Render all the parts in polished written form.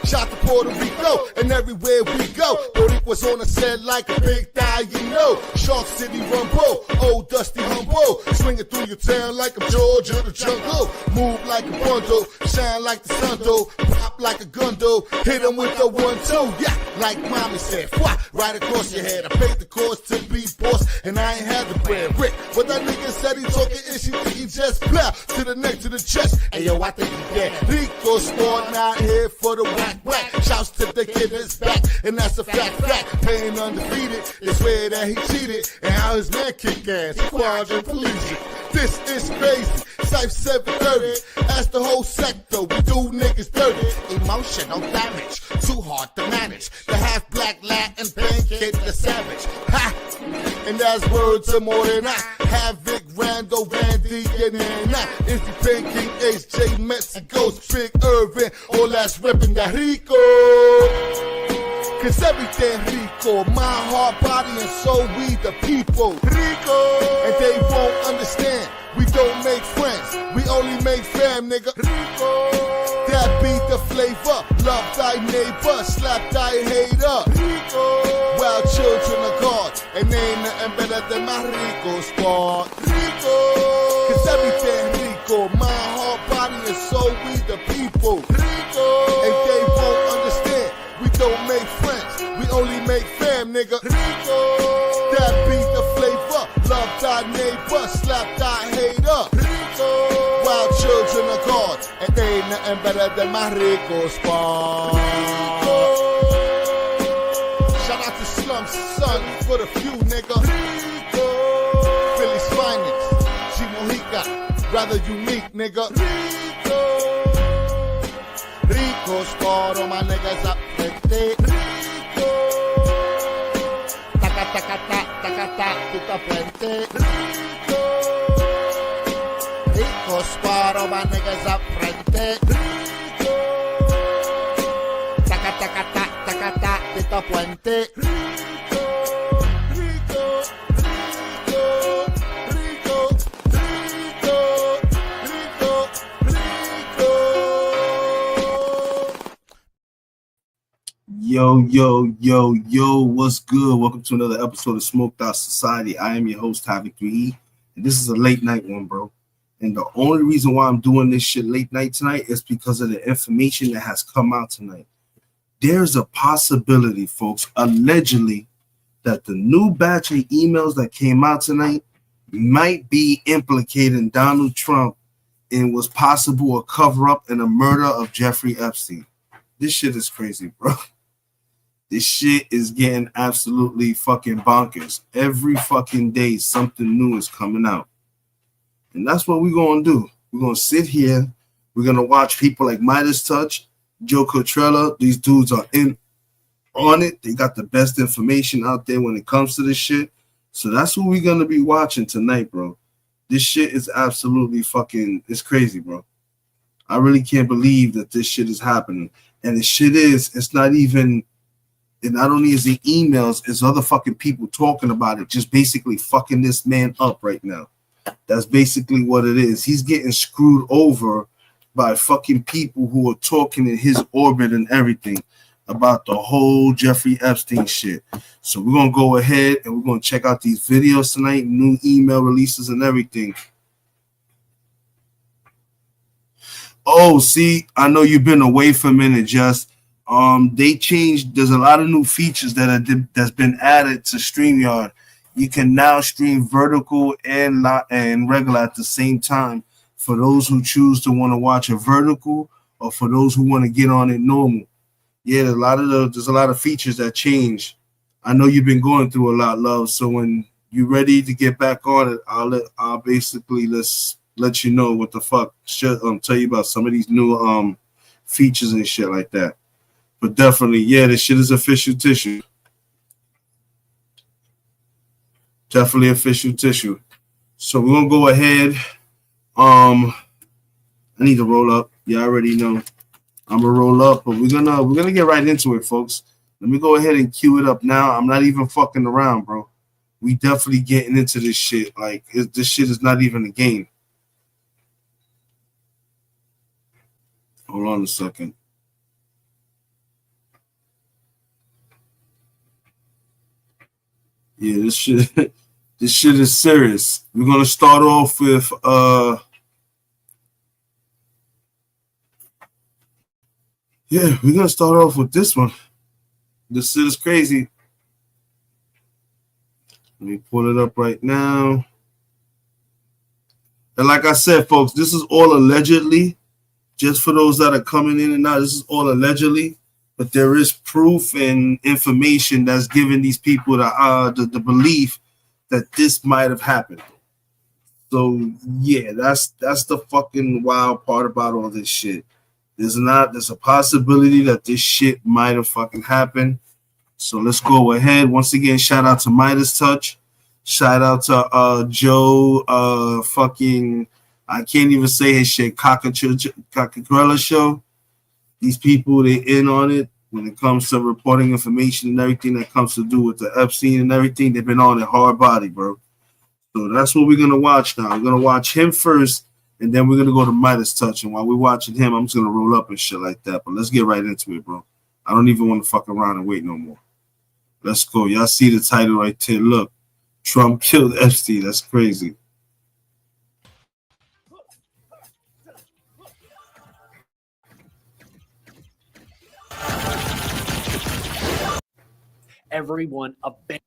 Shout to Puerto Rico, and everywhere we go, Boricua's on the set like a big die, you know. Shark City Rumble, old Dusty Humble, swinging through your town like I'm George of the jungle. Move like a bundle, shine like the sun do, pop like a gun do, hit 'em with the 1-2, yeah, like mommy said, right across your head. I paid the cost to be boss, and I ain't had the bread. Rick, what that nigga said he talking ish, he think he just plow to the neck, to the chest. Hey yo, I think he dead. Rico Sport not here for the whack. Shouts to the kid that's back, and that's a fact. Paying undefeated, they swear that he cheated, and how his man kick ass, quadriplegic. This is crazy. Type 730, ask the whole sector, we do niggas dirty. Emotional damage, too hard to manage. The half black Latin pancake, the savage. Ha! And that's word to more than I. Havoc, Randall, Randy, and then I. If you thinking HJ, Mexico's Big Irvin, all that's reppin' that Rico. Cause everything Rico, my heart, body, and soul, we the people. Rico! And they won't understand, we don't make friends, we only make fam, nigga. Rico! That be the flavor, love thy neighbor, slap thy hater. Rico! Wild children of God, and ain't nothing better than my Rico sport. Rico! Cause everything Rico, my heart, body, and soul, we the people. Rico! And they won't understand, we don't make friends, we only make fam, nigga. Rico! That be the flavor, love thy neighbor, slap thy hater. Rico! Wild children of God, and ain't nothing better than my Rico spot. Rico! Shout out to Slum's son for the few, nigga. Rico! Philly's finest, Chimojica, rather unique, nigga. Rico! Rico spot, all my niggas up frente. Rico! Taca, Tita Puente. Rico! Rico spot, all my niggas up frente. Rico! Taca, Tita Puente. Rico! Rico! Rico! Rico! Rico! Rico! Rico! Yo, what's good? Welcome to another episode of Smoked Out Society. I am your host, Havoc 3E, and this is a late night one, bro. And the only reason why I'm doing this shit late night tonight is because of the information that has come out tonight. There's a possibility, folks, allegedly, that the new batch of emails that came out tonight might be implicating Donald Trump and was possible a cover-up in a murder of Jeffrey Epstein. This shit is crazy, bro. This shit is getting absolutely fucking bonkers. Every fucking day, something new is coming out. And that's what we're going to do. We're going to sit here. We're going to watch people like Midas Touch, Joe Cotrella. These dudes are in on it. They got the best information out there when it comes to this shit. So that's what we're going to be watching tonight, bro. This shit is absolutely fucking, it's crazy, bro. I really can't believe that this shit is happening. And the shit is, it's not even, and not only is it emails, it's other fucking people talking about it, just basically fucking this man up right now. That's basically what it is. He's getting screwed over by fucking people who are talking in his orbit and everything about the whole Jeffrey Epstein shit. So we're going to go ahead and we're going to check out these videos tonight, new email releases and everything. Oh, see, I know you've been away for a minute, Just. They changed. There's a lot of new features that's been added to StreamYard. You can now stream vertical and regular at the same time for those who choose to want to watch a vertical or for those who want to get on it normal. Yeah, there's a lot of features that change. I know you've been going through a lot, love. So when you're ready to get back on it, I'll basically let you know what the fuck. Tell you about some of these new features and shit like that. But definitely, yeah, this shit is official tissue. Definitely official tissue. So we're gonna go ahead. I need to roll up. Yeah, I already know. I'm gonna roll up, but we're gonna get right into it, folks. Let me go ahead and cue it up now. I'm not even fucking around, bro. We definitely getting into this shit. Like this shit is not even a game. Hold on a second. Yeah, this shit this shit is serious. We're gonna start off with we're gonna start off with this one. This shit is crazy. Let me pull it up right now. And like I said, folks, this is all allegedly. Just for those that are coming in and out, this is all allegedly. But there is proof and information that's giving these people the belief that this might have happened. So yeah, that's the fucking wild part about all this shit. There's a possibility that this shit might have fucking happened. So let's go ahead. Once again, shout out to Midas Touch. Shout out to Joe fucking I can't even say his shit, Coca-Cola Show. These people, they in on it when it comes to reporting information and everything that comes to do with the Epstein and everything. They've been on it hard body, bro. So that's what we're going to watch now. We're going to watch him first, and then we're going to go to Midas Touch. And while we're watching him, I'm just going to roll up and shit like that. But let's get right into it, bro. I don't even want to fuck around and wait no more. Let's go. Y'all see the title right there. Look, Trump killed Epstein. That's crazy. Everyone abandoned.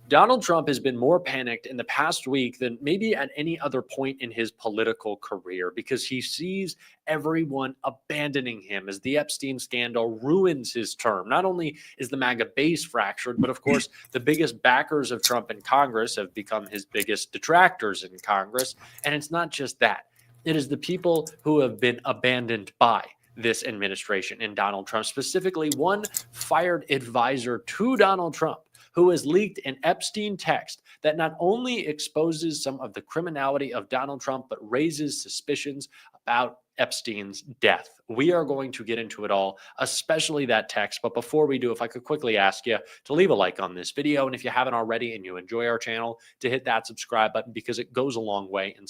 Donald Trump has been more panicked in the past week than maybe at any other point in his political career because he sees everyone abandoning him as the Epstein scandal ruins his term. Not only is the MAGA base fractured, but of course, the biggest backers of Trump in Congress have become his biggest detractors in Congress. And it's not just that. It is the people who have been abandoned by this administration and Donald Trump, specifically one fired advisor to Donald Trump, who has leaked an Epstein text that not only exposes some of the criminality of Donald Trump, but raises suspicions about Epstein's death. We are going to get into it all, especially that text. But before we do, if I could quickly ask you to leave a like on this video, and if you haven't already and you enjoy our channel, to hit that subscribe button because it goes a long way. And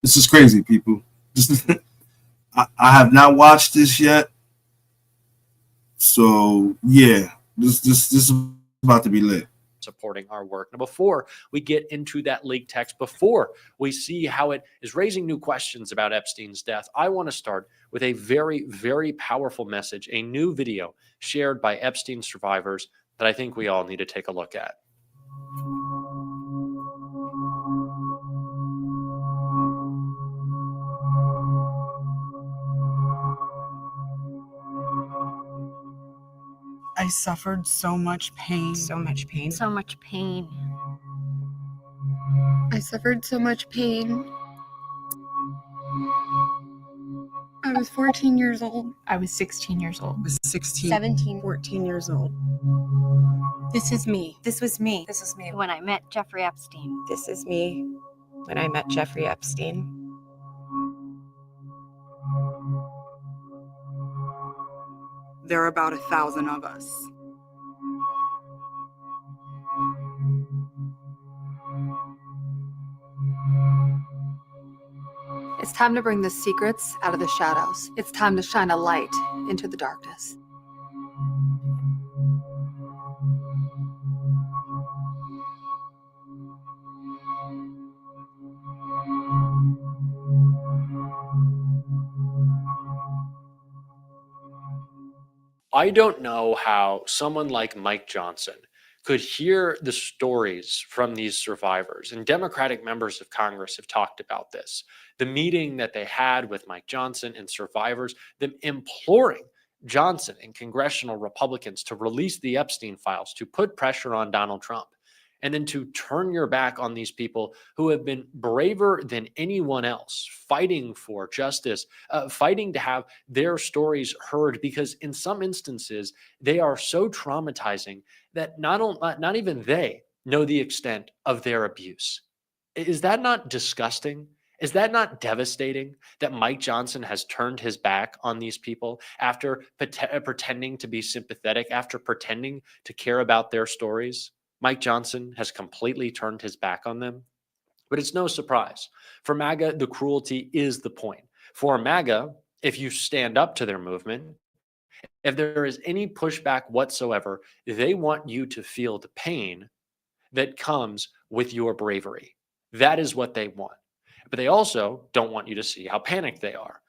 this is crazy, people. I have not watched this yet. So yeah, this is about to be lit. Supporting our work. Now, before we get into that leaked text, before we see how it is raising new questions about Epstein's death, I want to start with a very, very powerful message, a new video shared by Epstein survivors that I think we all need to take a look at. I suffered so much pain. So much pain. So much pain. I suffered so much pain. I was 14 years old. I was 16 years old. I was 16, 17. 14 years old. This is me. This was me. This is me. When I met Jeffrey Epstein. This is me when I met Jeffrey Epstein. There are about 1,000 of us. It's time to bring the secrets out of the shadows. It's time to shine a light into the darkness. I don't know how someone like Mike Johnson could hear the stories from these survivors, and Democratic members of Congress have talked about this. The meeting that they had with Mike Johnson and survivors, them imploring Johnson and congressional Republicans to release the Epstein files, to put pressure on Donald Trump, and then to turn your back on these people who have been braver than anyone else, fighting for justice, fighting to have their stories heard, because in some instances, they are so traumatizing that not even they know the extent of their abuse. Is that not disgusting? Is that not devastating that Mike Johnson has turned his back on these people after pretending to be sympathetic, after pretending to care about their stories? Mike Johnson has completely turned his back on them. But it's no surprise. For MAGA, the cruelty is the point. For MAGA, if you stand up to their movement, if there is any pushback whatsoever, they want you to feel the pain that comes with your bravery. That is what they want. But they also don't want you to see how panicked they are.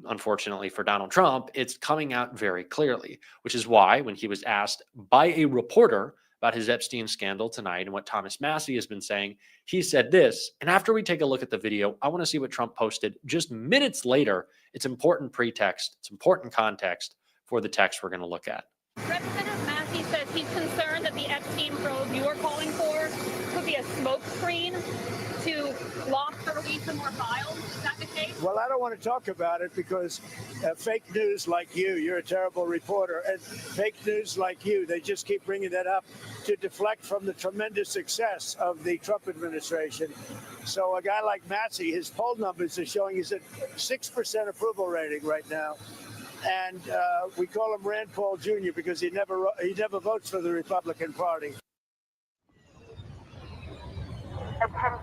Unfortunately for Donald Trump, it's coming out very clearly, which is why when he was asked by a reporter about his Epstein scandal tonight and what Thomas Massey has been saying, he said this. And after we take a look at the video, I want to see what Trump posted just minutes later. It's important pretext, it's important context for the text we're going to look at. Representative Massey says he's concerned that the Epstein probe you are calling for could be a smokescreen to block the release of more files. Is that the case? Well, I don't want to talk about it because fake news like you're a terrible reporter, and fake news like you, they just keep bringing that up to deflect from the tremendous success of the Trump administration. So a guy like Massey, his poll numbers are showing he's at 6% approval rating right now. And we call him Rand Paul Jr. because he never votes for the Republican Party. Attention.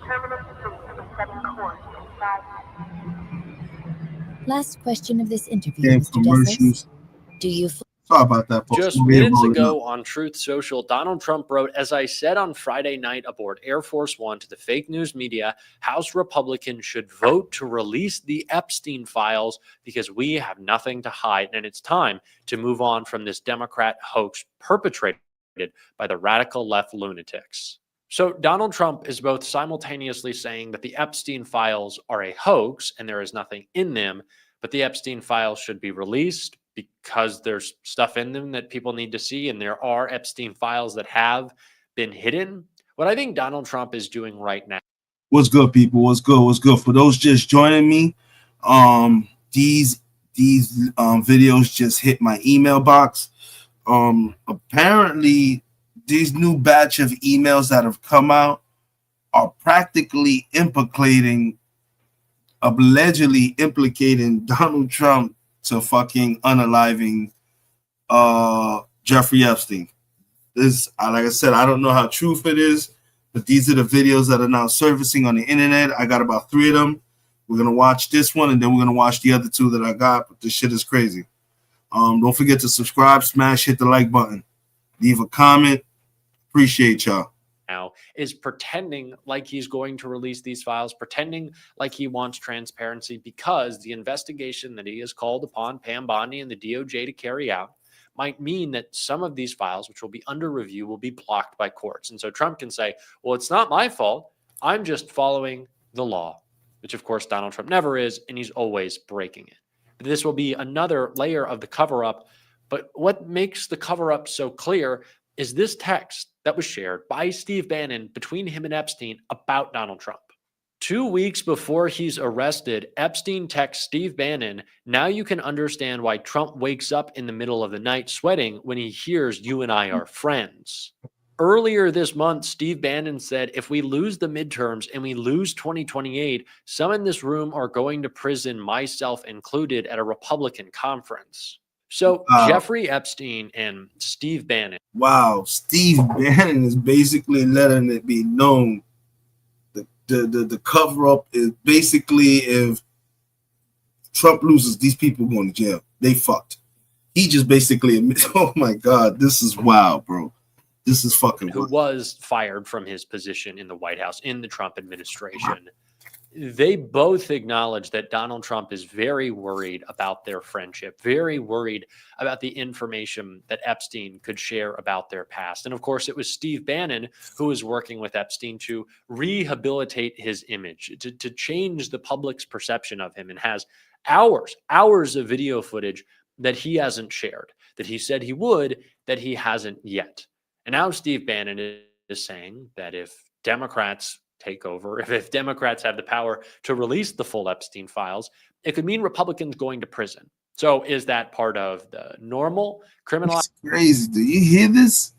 Terminus switch is setting course in 5 minutes. Last question of this interview, Damn Mr. commercials. Do you... Sorry about that, folks. Just minutes ago on Truth Social, Donald Trump wrote, as I said on Friday night aboard Air Force One to the fake news media, House Republicans should vote to release the Epstein files because we have nothing to hide. And it's time to move on from this Democrat hoax perpetrated by the radical left lunatics. So Donald Trump is both simultaneously saying that the Epstein files are a hoax and there is nothing in them, but the Epstein files should be released because there's stuff in them that people need to see, and there are Epstein files that have been hidden. What I think Donald Trump is doing right now. What's good, people? What's good? What's good? For those just joining me, these videos just hit my email box. Apparently, these new batch of emails that have come out are practically allegedly implicating Donald Trump to fucking unaliving Jeffrey Epstein. This, like I said, I don't know how truth it is, but these are the videos that are now surfacing on the internet. I got about 3 of them. We're gonna watch this one, and then we're gonna watch the other 2 that I got. But this shit is crazy. Don't forget to subscribe, smash, hit the like button, leave a comment. Appreciate y'all. Now is pretending like he's going to release these files, pretending like he wants transparency because the investigation that he has called upon Pam Bondi and the DOJ to carry out might mean that some of these files, which will be under review, will be blocked by courts. And so Trump can say, well, it's not my fault. I'm just following the law, which of course Donald Trump never is, and he's always breaking it. This will be another layer of the cover-up. But what makes the cover-up so clear is this text that was shared by Steve Bannon between him and Epstein about Donald Trump. 2 weeks before he's arrested, Epstein texts Steve Bannon, now you can understand why Trump wakes up in the middle of the night sweating when he hears you and I are friends. Earlier this month, Steve Bannon said, if we lose the midterms and we lose 2028, some in this room are going to prison, myself included, at a Republican conference. So Jeffrey Epstein and Steve Bannon. Wow, Steve Bannon is basically letting it be known. The cover-up is basically if Trump loses, these people going to jail. They fucked. He just basically admits, oh my God, this is wild, bro. This is fucking wild. Who was fired from his position in the White House in the Trump administration. They both acknowledge that Donald Trump is very worried about their friendship, very worried about the information that Epstein could share about their past. And of course, it was Steve Bannon who was working with Epstein to rehabilitate his image, to change the public's perception of him, and has hours of video footage that he hasn't shared, that he said he would, that he hasn't yet. And now Steve Bannon is saying that if Democrats take over, if Democrats have the power to release the full Epstein files, it could mean Republicans going to prison. So is that part of the normal criminal? It's crazy. Do you hear this?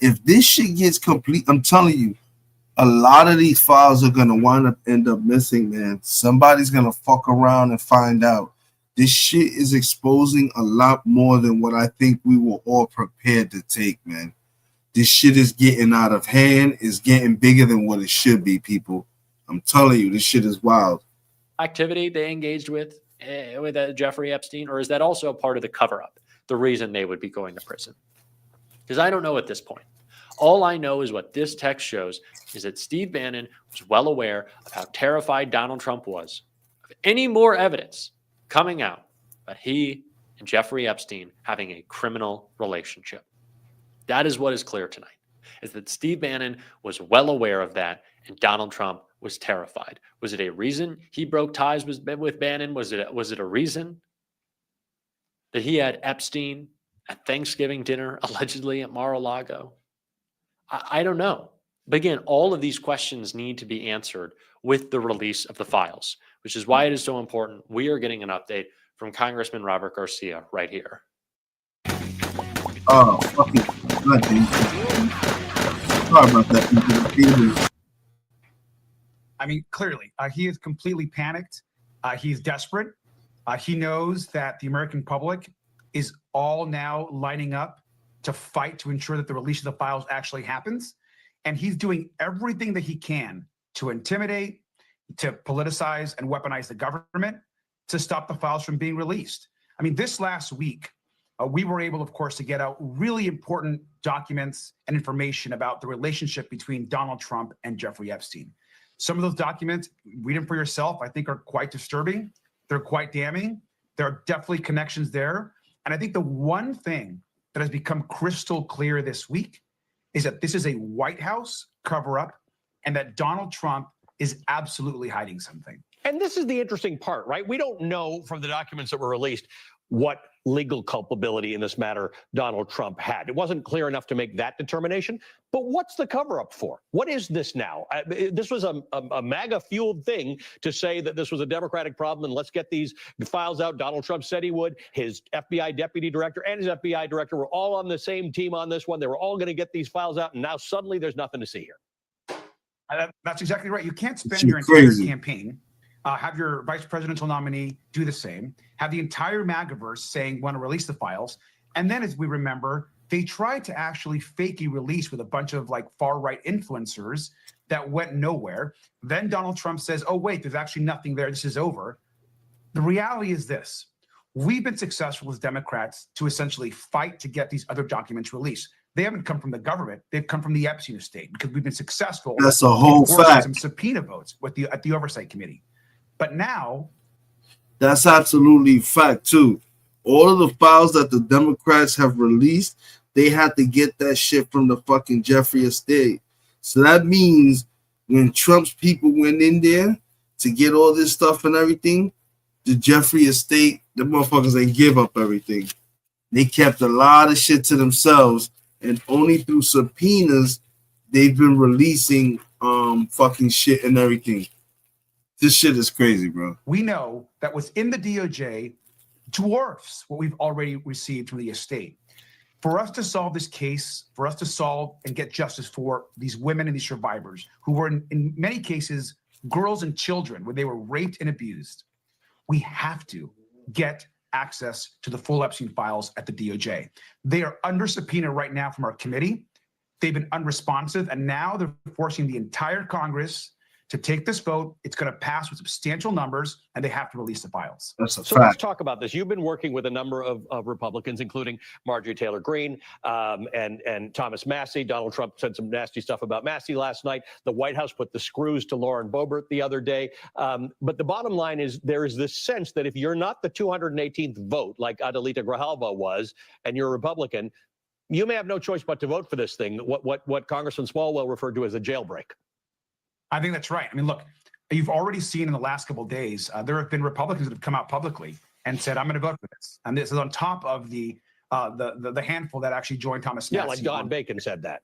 If this shit gets complete, I'm telling you, a lot of these files are going to end up missing, man. Somebody's going to fuck around and find out. This shit is exposing a lot more than what I think we were all prepared to take, man. This shit is getting out of hand. It's getting bigger than what it should be, people. I'm telling you, this shit is wild. Activity they engaged with Jeffrey Epstein, or is that also part of the cover-up, the reason they would be going to prison? Because I don't know at this point. All I know is what this text shows is that Steve Bannon was well aware of how terrified Donald Trump was of any more evidence coming out about he and Jeffrey Epstein having a criminal relationship. That is what is clear tonight, is that Steve Bannon was well aware of that and Donald Trump was terrified. Was it a reason he broke ties with Bannon? Was it a reason that he had Epstein at Thanksgiving dinner, allegedly at Mar-a-Lago? I don't know. But again, all of these questions need to be answered with the release of the files, which is why it is so important. We are getting an update from Congressman Robert Garcia right here. Oh, fucking goddamn. Sorry about that. I mean, clearly, he is completely panicked. He's desperate. He knows that the American public is all now lining up to fight to ensure that the release of the files actually happens. And he's doing everything that he can to intimidate, to politicize and weaponize the government to stop the files from being released. I mean, this last week, we were able, of course, to get out really important documents and information about the relationship between Donald Trump and Jeffrey Epstein. Some of those documents, read them for yourself, I think are quite disturbing. They're quite damning. There are definitely connections there. And I think the one thing that has become crystal clear this week is that this is a White House cover-up and that Donald Trump is absolutely hiding something. And this is the interesting part, right? We don't know from the documents that were released what legal culpability in this matter Donald Trump had. It wasn't clear enough to make that determination. But what's the cover-up for? What is this now? This was a MAGA-fueled thing to say that this was a Democratic problem and let's get these files out. Donald Trump said he would. His FBI deputy director and his FBI director were all on the same team on this one. They were all going to get these files out, and now suddenly there's nothing to see here. That's exactly right. You can't spend your entire campaign, have your vice presidential nominee do the same, have the entire MAGAverse saying want to release the files, and then, as we remember, they tried to actually fake a release with a bunch of like far-right influencers that went nowhere. Then Donald Trump says, oh, wait, there's actually nothing there. This is over. The reality is this. We've been successful as Democrats to essentially fight to get these other documents released. They haven't come from the government. They've come from the Epstein estate because we've been successful. That's a whole fact. Some subpoena votes with at the Oversight Committee. But now. That's absolutely fact, too. All of the files that the Democrats have released, they had to get that shit from the fucking Jeffrey estate. So that means when Trump's people went in there to get all this stuff and everything, the Jeffrey estate, the motherfuckers ain't give up everything. They kept a lot of shit to themselves, and only through subpoenas they've been releasing fucking shit and everything. This shit is crazy, bro. We know that what's in the DOJ dwarfs what we've already received from the estate. For us to solve this case, for us to solve and get justice for these women and these survivors who were in many cases girls and children where they were raped and abused, we have to get access to the full Epstein files at the DOJ. They are under subpoena right now from our committee. They've been unresponsive, and now they're forcing the entire Congress to take this vote. It's going to pass with substantial numbers, and they have to release the files. That's a so fact. Let's talk about this. You've been working with a number of Republicans, including Marjorie Taylor Greene and Thomas Massie. Donald Trump said some nasty stuff about Massie last night. The White House put the screws to Lauren Boebert the other day. But the bottom line is there is this sense that if you're not the 218th vote, like Adelita Grijalva was, and you're a Republican, you may have no choice but to vote for this thing, what Congressman Swalwell referred to as a jailbreak. I think that's right. I mean, look, you've already seen in the last couple of days, there have been Republicans that have come out publicly and said, I'm going to vote for this. And this is on top of the handful that actually joined Thomas Massie. Yeah, like Don Bacon said that.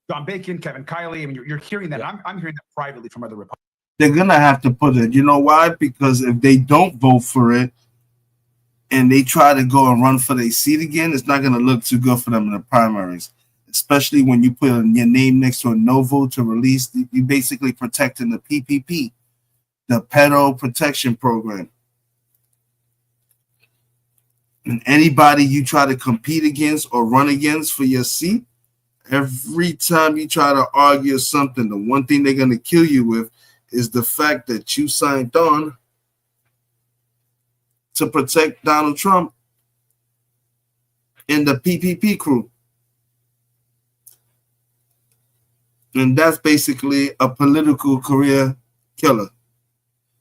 Don Bacon, Kevin Kiley. I mean, you're hearing that. Yeah. I'm hearing that privately from other Republicans. They're going to have to put it. You know why? Because if they don't vote for it and they try to go and run for their seat again, it's not going to look too good for them in the primaries. Especially when you put your name next to a no vote to release, you basically protecting the PPP, the Pedo Protection Program. And anybody you try to compete against or run against for your seat, every time you try to argue something, the one thing they're going to kill you with is the fact that you signed on to protect Donald Trump and the PPP crew. And that's basically a political career killer.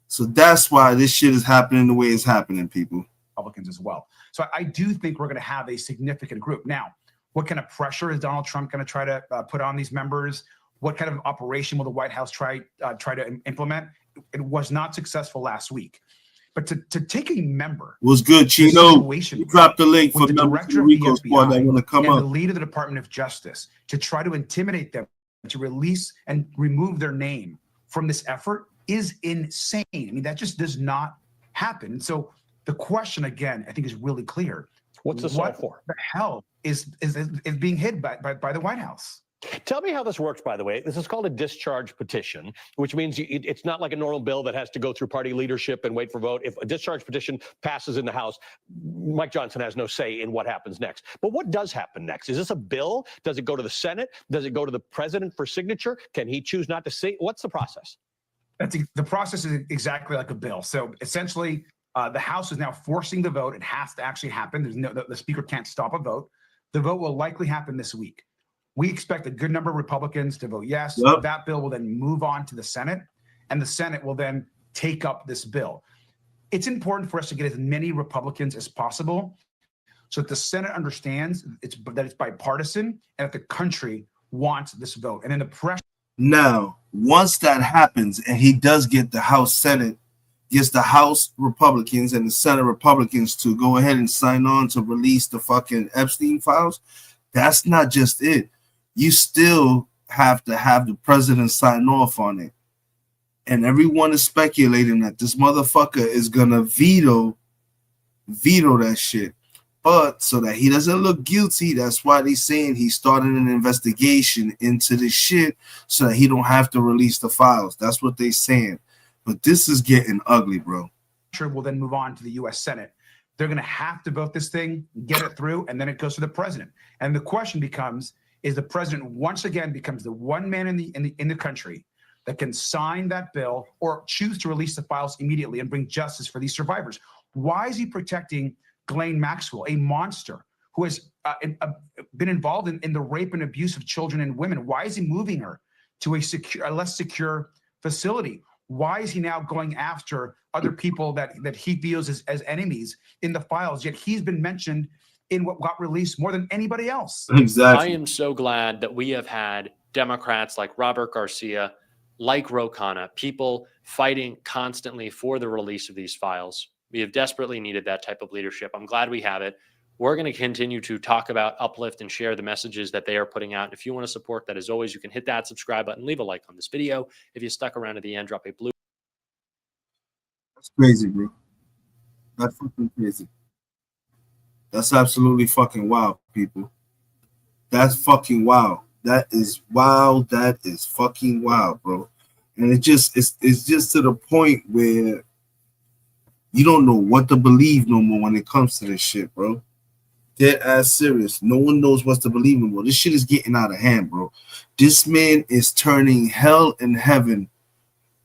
So that's why this shit is happening the way it's happening, people. Republicans as well. So I do think we're going to have a significant group. Now, what kind of pressure is Donald Trump going to try to put on these members? What kind of operation will the White House try to implement? It was not successful last week. But to take a member was good, Chino. You dropped the link for the director of the FBI and the lead of the Department of Justice to try to intimidate them to release and remove their name from this effort is insane. I mean, that just does not happen. So the question again, I think, is really clear. What's this all for? The hell is being hid by the White House? Tell me how this works, by the way. This is called a discharge petition, which means it's not like a normal bill that has to go through party leadership and wait for vote. If a discharge petition passes in the House, Mike Johnson has no say in what happens next. But what does happen next? Is this a bill? Does it go to the Senate? Does it go to the president for signature? Can he choose not to say? What's the process? The process is exactly like a bill. So essentially, the House is now forcing the vote. It has to actually happen. The Speaker can't stop a vote. The vote will likely happen this week. We expect a good number of Republicans to vote yes. Yep. That bill will then move on to the Senate, and the Senate will then take up this bill. It's important for us to get as many Republicans as possible so that the Senate understands that it's bipartisan and that the country wants this vote. And then the pressure. Now, once that happens and he does get the House Senate, gets the House Republicans and the Senate Republicans to go ahead and sign on to release the fucking Epstein files, that's not just it. You still have to have the president sign off on it. And everyone is speculating that this motherfucker is gonna veto that shit. But so that he doesn't look guilty, that's why they're saying he started an investigation into this shit so that he don't have to release the files. That's what they're saying. But this is getting ugly, bro. Will then move on to the U.S. Senate. They're going to have to vote this thing, get it through, and then it goes to the president. And the question becomes: is the president once again becomes the one man in the country that can sign that bill or choose to release the files immediately and bring justice for these survivors? Why is he protecting Ghislaine Maxwell, a monster who has been involved in the rape and abuse of children and women? Why is he moving her to a less secure facility? Why is he now going after other people that he views as enemies in the files? Yet he's been mentioned in what got released more than anybody else. Exactly. I am so glad that we have had Democrats like Robert Garcia, like Ro Khanna, people fighting constantly for the release of these files. We have desperately needed that type of leadership. I'm glad we have it. We're going to continue to talk about, uplift, and share the messages that they are putting out. And if you want to support that, as always, you can hit that subscribe button, leave a like on this video. If you stuck around to the end, drop a blue. That's crazy, bro. That's fucking crazy. That's absolutely fucking wild, people. That's fucking wild. That is wild. That is fucking wild, bro. And it's just to the point where you don't know what to believe no more when it comes to this shit, bro. Dead ass serious. No one knows what to believe no more. This shit is getting out of hand, bro. This man is turning hell and heaven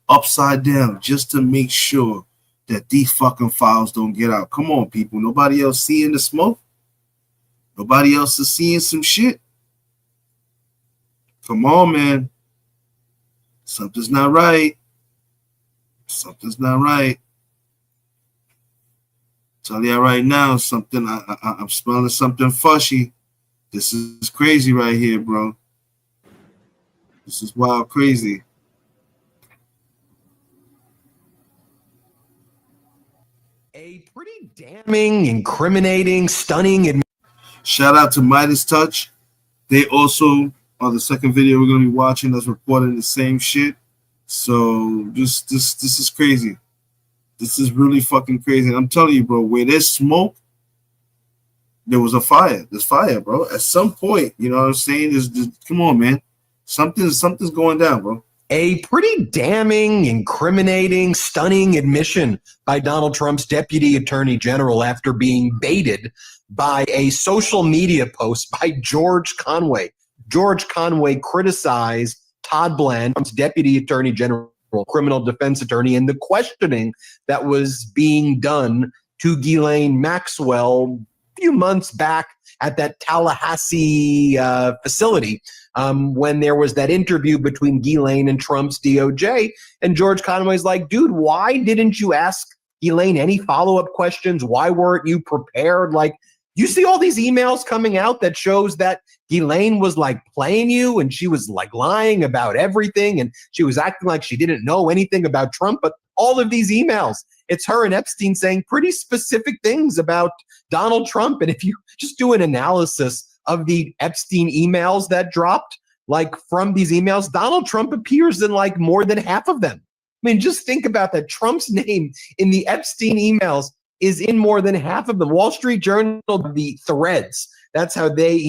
upside down just to make sure that these fucking files don't get out. Come on, people. Nobody else seeing the smoke? Nobody else is seeing some shit? Come on, man. Something's not right. Something's not right. Tell you right now, I'm smelling something fushy. This is crazy right here, bro. This is wild crazy. A pretty damning, incriminating, stunning. Shout out to Midas Touch. They also are the second video we're gonna be watching that's reporting the same shit. So this is crazy. This is really fucking crazy. And I'm telling you, bro, where there's smoke, there was a fire. There's fire, bro. At some point, you know what I'm saying? Come on, man. Something's going down, bro. A pretty damning, incriminating, stunning admission by Donald Trump's deputy attorney general after being baited by a social media post by George Conway. George Conway criticized Todd Bland, Trump's deputy attorney general, criminal defense attorney, and the questioning that was being done to Ghislaine Maxwell a few months back at that Tallahassee facility when there was that interview between Ghislaine and Trump's DOJ. And George Conway's like, dude, why didn't you ask Ghislaine any follow-up questions? Why weren't you prepared? Like, you see all these emails coming out that shows that Ghislaine was like playing you and she was like lying about everything and she was acting like she didn't know anything about Trump. But all of these emails, it's her and Epstein saying pretty specific things about Donald Trump. And if you just do an analysis of the Epstein emails that dropped, like from these emails, Donald Trump appears in like more than half of them. I mean, just think about that. Trump's name in the Epstein emails is in more than half of them. Wall Street Journal, the threads, that's how they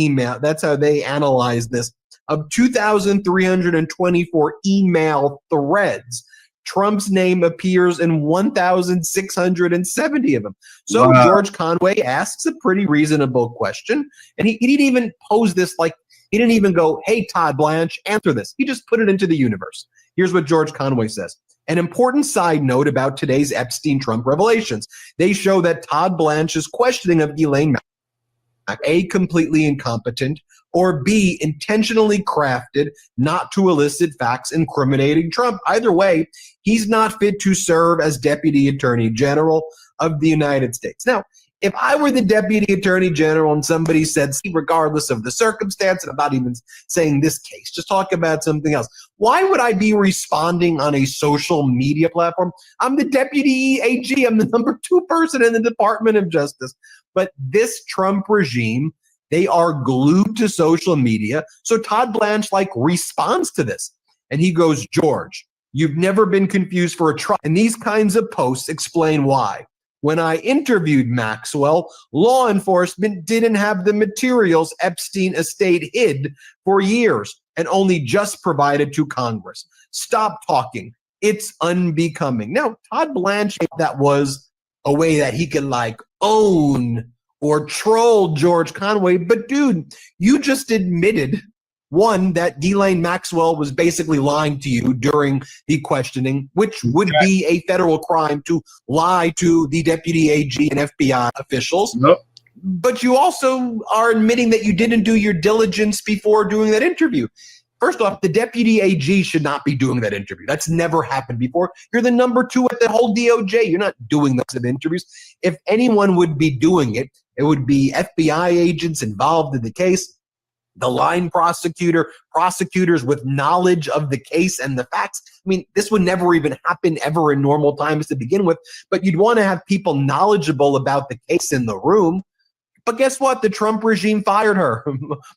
analyze this. Of 2,324 email threads, Trump's name appears in 1,670 of them. So Wow. George Conway asks a pretty reasonable question, and he didn't even pose this like, he didn't even go, hey, Todd Blanche, answer this. He just put it into the universe. Here's what George Conway says. An important side note about today's Epstein-Trump revelations. They show that Todd Blanche's questioning of Ghislaine Maxwell, A, completely incompetent, or B, intentionally crafted not to elicit facts incriminating Trump. Either way, he's not fit to serve as Deputy Attorney General of the United States. Now, if I were the Deputy Attorney General and somebody said, regardless of the circumstance, and I'm not even saying this case, just talk about something else, why would I be responding on a social media platform? I'm the Deputy AG. I'm the number 2 person in the Department of Justice. But this Trump regime, they are glued to social media. So Todd Blanche responds to this. And he goes, George, you've never been confused for a trial. And these kinds of posts explain why. When I interviewed Maxwell, law enforcement didn't have the materials Epstein estate hid for years and only just provided to Congress. Stop talking. It's unbecoming. Now, Todd Blanche, that was a way that he could own or troll George Conway. But dude, you just admitted, one, that Ghislaine Maxwell was basically lying to you during the questioning, which would be a federal crime to lie to the deputy AG and FBI officials. Nope. But you also are admitting that you didn't do your diligence before doing that interview. First off, the deputy AG should not be doing that interview. That's never happened before. You're the number 2 at the whole DOJ. You're not doing those kind of interviews. If anyone would be doing it, it would be FBI agents involved in the case, the line prosecutor, prosecutors with knowledge of the case and the facts. I mean, this would never even happen ever in normal times to begin with, but you'd want to have people knowledgeable about the case in the room. But guess what? The Trump regime fired her.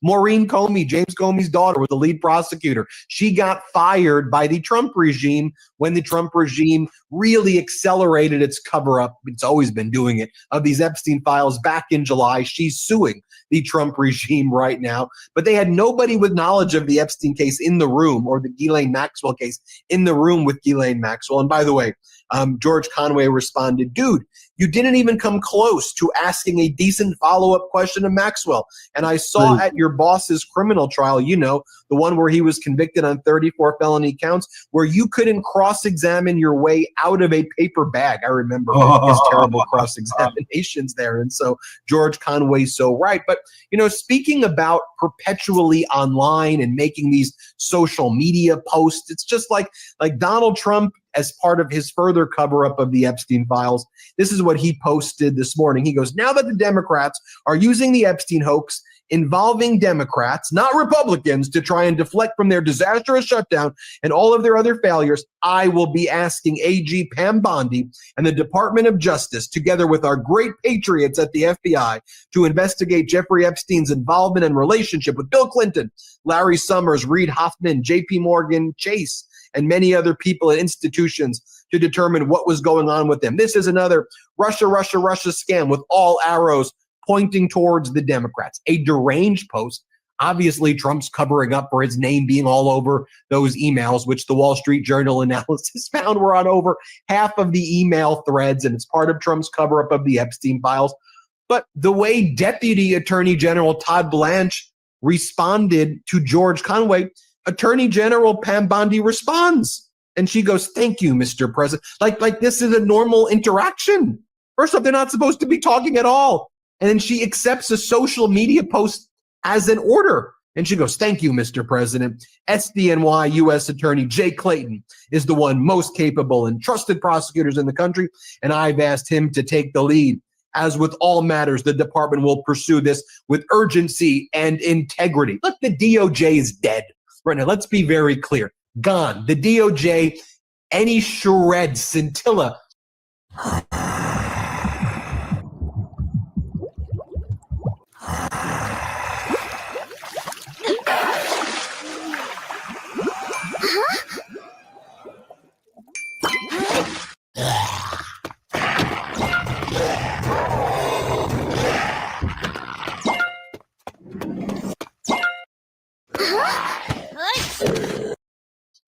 Maureen Comey, James Comey's daughter, was the lead prosecutor. She got fired by the Trump regime when the Trump regime really accelerated its cover-up. It's always been doing it, of these Epstein files back in July. She's suing the Trump regime right now. But they had nobody with knowledge of the Epstein case in the room, or the Ghislaine Maxwell case in the room with Ghislaine Maxwell. And by the way, George Conway responded, dude, you didn't even come close to asking a decent follow-up question of Maxwell. And I saw at your boss's criminal trial, the one where he was convicted on 34 felony counts, where you couldn't cross-examine your way out of a paper bag. I remember his terrible cross-examinations there. And so George Conway's so right. But, speaking about perpetually online and making these social media posts, it's just like Donald Trump, as part of his further cover-up of the Epstein files. This is what he posted this morning. He goes, now that the Democrats are using the Epstein hoax involving Democrats, not Republicans, to try and deflect from their disastrous shutdown and all of their other failures, I will be asking AG Pam Bondi and the Department of Justice, together with our great patriots at the FBI, to investigate Jeffrey Epstein's involvement and relationship with Bill Clinton, Larry Summers, Reid Hoffman, JP Morgan Chase, and many other people and institutions to determine what was going on with them. This is another Russia scam with all arrows pointing towards the Democrats. A deranged post. Obviously, Trump's covering up for his name being all over those emails, which the Wall Street Journal analysis found were on over half of the email threads, and it's part of Trump's cover-up of the Epstein files. But the way Deputy Attorney General Todd Blanche responded to George Conway, Attorney General Pam Bondi responds, and she goes, thank you, Mr. President. Like this is a normal interaction. First off, they're not supposed to be talking at all. And then she accepts a social media post as an order. And she goes, "Thank you, Mr. President. SDNY U.S. Attorney Jay Clayton is the one most capable and trusted prosecutors in the country, and I've asked him to take the lead. As with all matters, the department will pursue this with urgency and integrity." Look, the DOJ is dead right now. Let's be very clear. Gone. The DOJ, any shred, scintilla.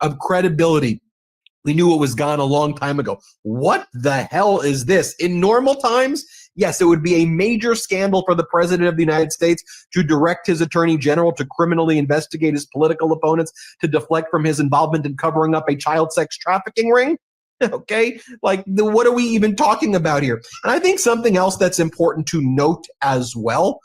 Of credibility. We knew it was gone a long time ago. What the hell is this? In normal times, yes, it would be a major scandal for the President of the United States to direct his Attorney General to criminally investigate his political opponents to deflect from his involvement in covering up a child sex trafficking ring. Okay, like what are we even talking about here? And I think something else that's important to note as well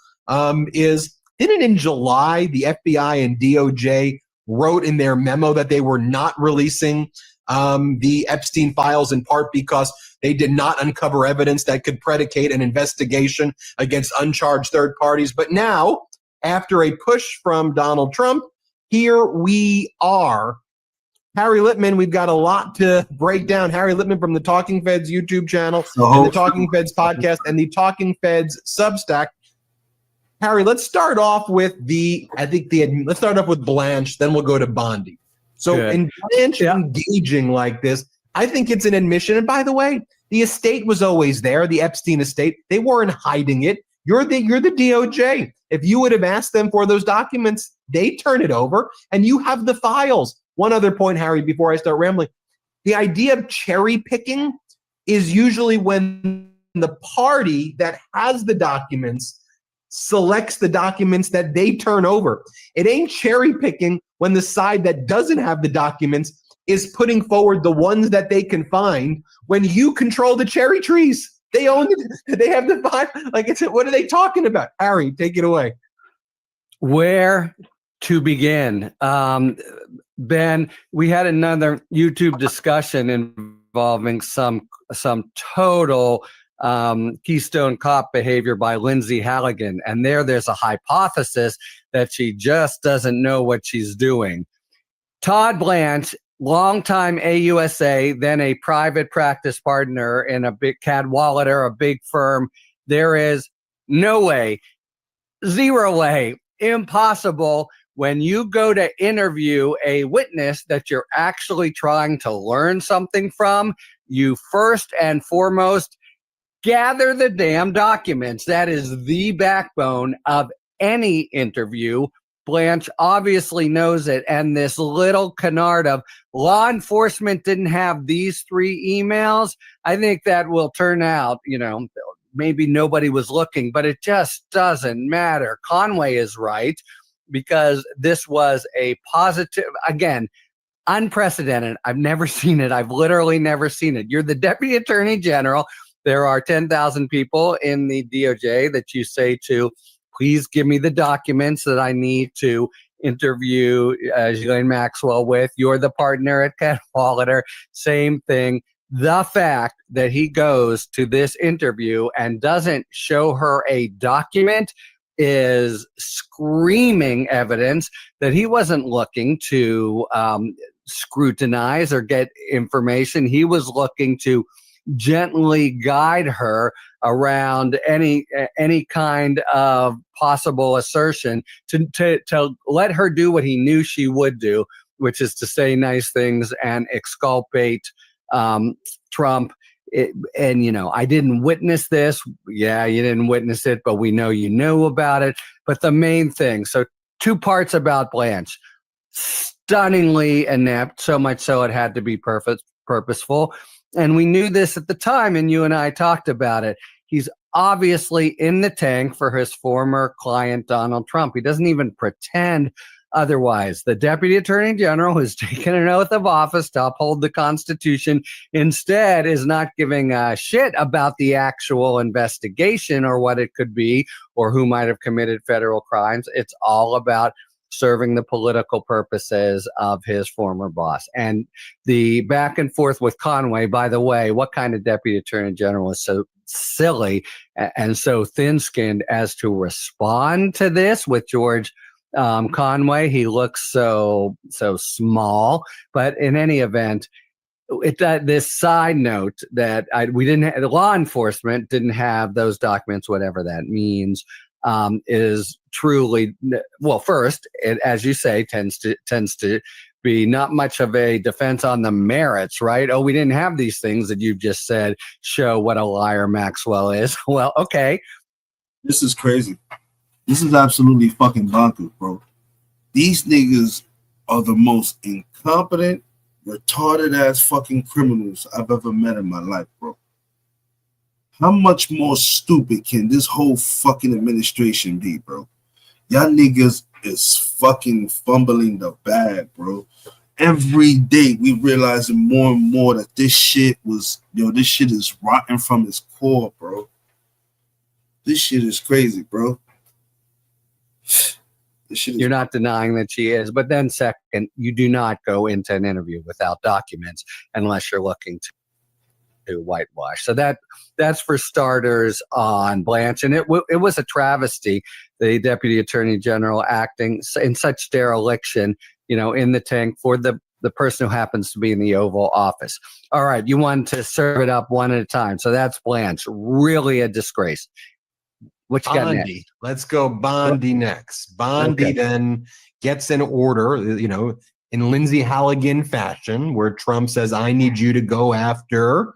is, didn't in July the FBI and DOJ wrote in their memo that they were not releasing the Epstein files in part because they did not uncover evidence that could predicate an investigation against uncharged third parties. But now, after a push from Donald Trump, here we are. Harry Littman, we've got a lot to break down. Harry Littman from the Talking Feds YouTube channel, and the Talking Feds podcast, and the Talking Feds Substack. Harry, let's start off with let's start off with Blanche, then we'll go to Bondi. So in Blanche engaging like this, I think it's an admission. And by the way, the estate was always there, the Epstein estate. They weren't hiding it. You're the DOJ. If you would have asked them for those documents, they turn it over, and you have the files. One other point, Harry, before I start rambling. The idea of cherry picking is usually when the party that has the documents selects the documents that they turn over. It ain't cherry picking when the side that doesn't have the documents is putting forward the ones that they can find when you control the cherry trees. They own it. They have the five. Like I said, what are they talking about? Harry, take it away. Where to begin? Ben, we had another YouTube discussion involving some total Keystone Cop behavior by Lindsay Halligan. And there's a hypothesis that she just doesn't know what she's doing. Todd Blanche, longtime AUSA, then a private practice partner in a big Cadwalader, a big firm. There is no way, zero way, impossible when you go to interview a witness that you're actually trying to learn something from, you first and foremost gather the damn documents. That is the backbone of any interview. Blanche obviously knows it. And this little canard of law enforcement didn't have these 3 emails, I think that will turn out, maybe nobody was looking, but it just doesn't matter. Conway is right, because this was a positive, again, unprecedented. I've never seen it. I've literally never seen it. You're the Deputy Attorney General. There are 10,000 people in the DOJ that you say to, please give me the documents that I need to interview Ghislaine Maxwell with. You're the partner at Cadwalader. Same thing. The fact that he goes to this interview and doesn't show her a document is screaming evidence that he wasn't looking to scrutinize or get information. He was looking to gently guide her around any kind of possible assertion to let her do what he knew she would do, which is to say nice things and exculpate Trump. I didn't witness this. Yeah, you didn't witness it, but we know you knew about it. But the main thing, so 2 parts about Blanche. Stunningly inept, so much so it had to be purposeful. And we knew this at the time, and you and I talked about it. He's obviously in the tank for his former client, Donald Trump. He doesn't even pretend otherwise. The Deputy Attorney General, who's taken an oath of office to uphold the Constitution, instead is not giving a shit about the actual investigation or what it could be or who might have committed federal crimes. It's all about serving the political purposes of his former boss. And the back and forth with Conway, by the way, what kind of Deputy Attorney General is so silly and so thin-skinned as to respond to this with George Conway? He looks so small. But in any event, this side note that the law enforcement didn't have those documents, whatever that means, is truly, well, first, it, as you say, tends to be not much of a defense on the merits, right? Oh, we didn't have these things that you've just said show what a liar Maxwell is. Well, okay. This is crazy. This is absolutely fucking bonkers, bro. These niggas are the most incompetent, retarded ass fucking criminals I've ever met in my life, bro. How much more stupid can this whole fucking administration be, bro? Y'all niggas is fucking fumbling the bag, bro. Every day we realizing more and more that this shit is rotten from its core, bro. This shit is crazy, bro. You're not denying that she is. But then second, you do not go into an interview without documents unless you're looking to whitewash. So that's for starters on Blanche. And it was a travesty, the Deputy Attorney General acting in such dereliction, in the tank for the person who happens to be in the Oval Office. All right, you want to serve it up one at a time. So that's Blanche. Really a disgrace. What you got next? Let's go Bondi next. Bondi then gets an order, in Lindsay Halligan fashion, where Trump says, I need you to go after,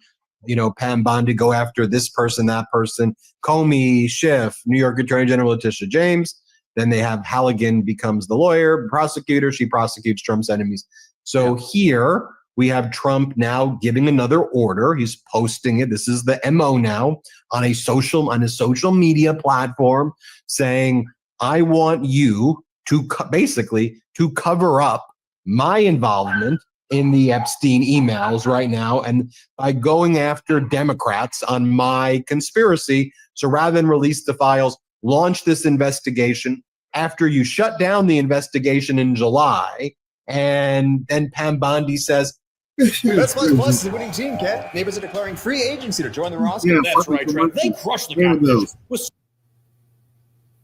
Pam Bondi, go after this person, that person, Comey, Schiff, New York Attorney General Letitia James. Then they have Halligan becomes the lawyer, prosecutor. She prosecutes Trump's enemies. So here we have Trump now giving another order. He's posting it. This is the MO now on a social media platform saying, I want you to basically to cover up my involvement in the Epstein emails right now, and by going after Democrats on my conspiracy. So rather than release the files, launch this investigation after you shut down the investigation in July. And then Pam Bondi says, Best Buys Plus is a winning team, Ken. Neighbors are declaring free agency to join the roster. Yeah, That's right, Trent. They crushed the competition.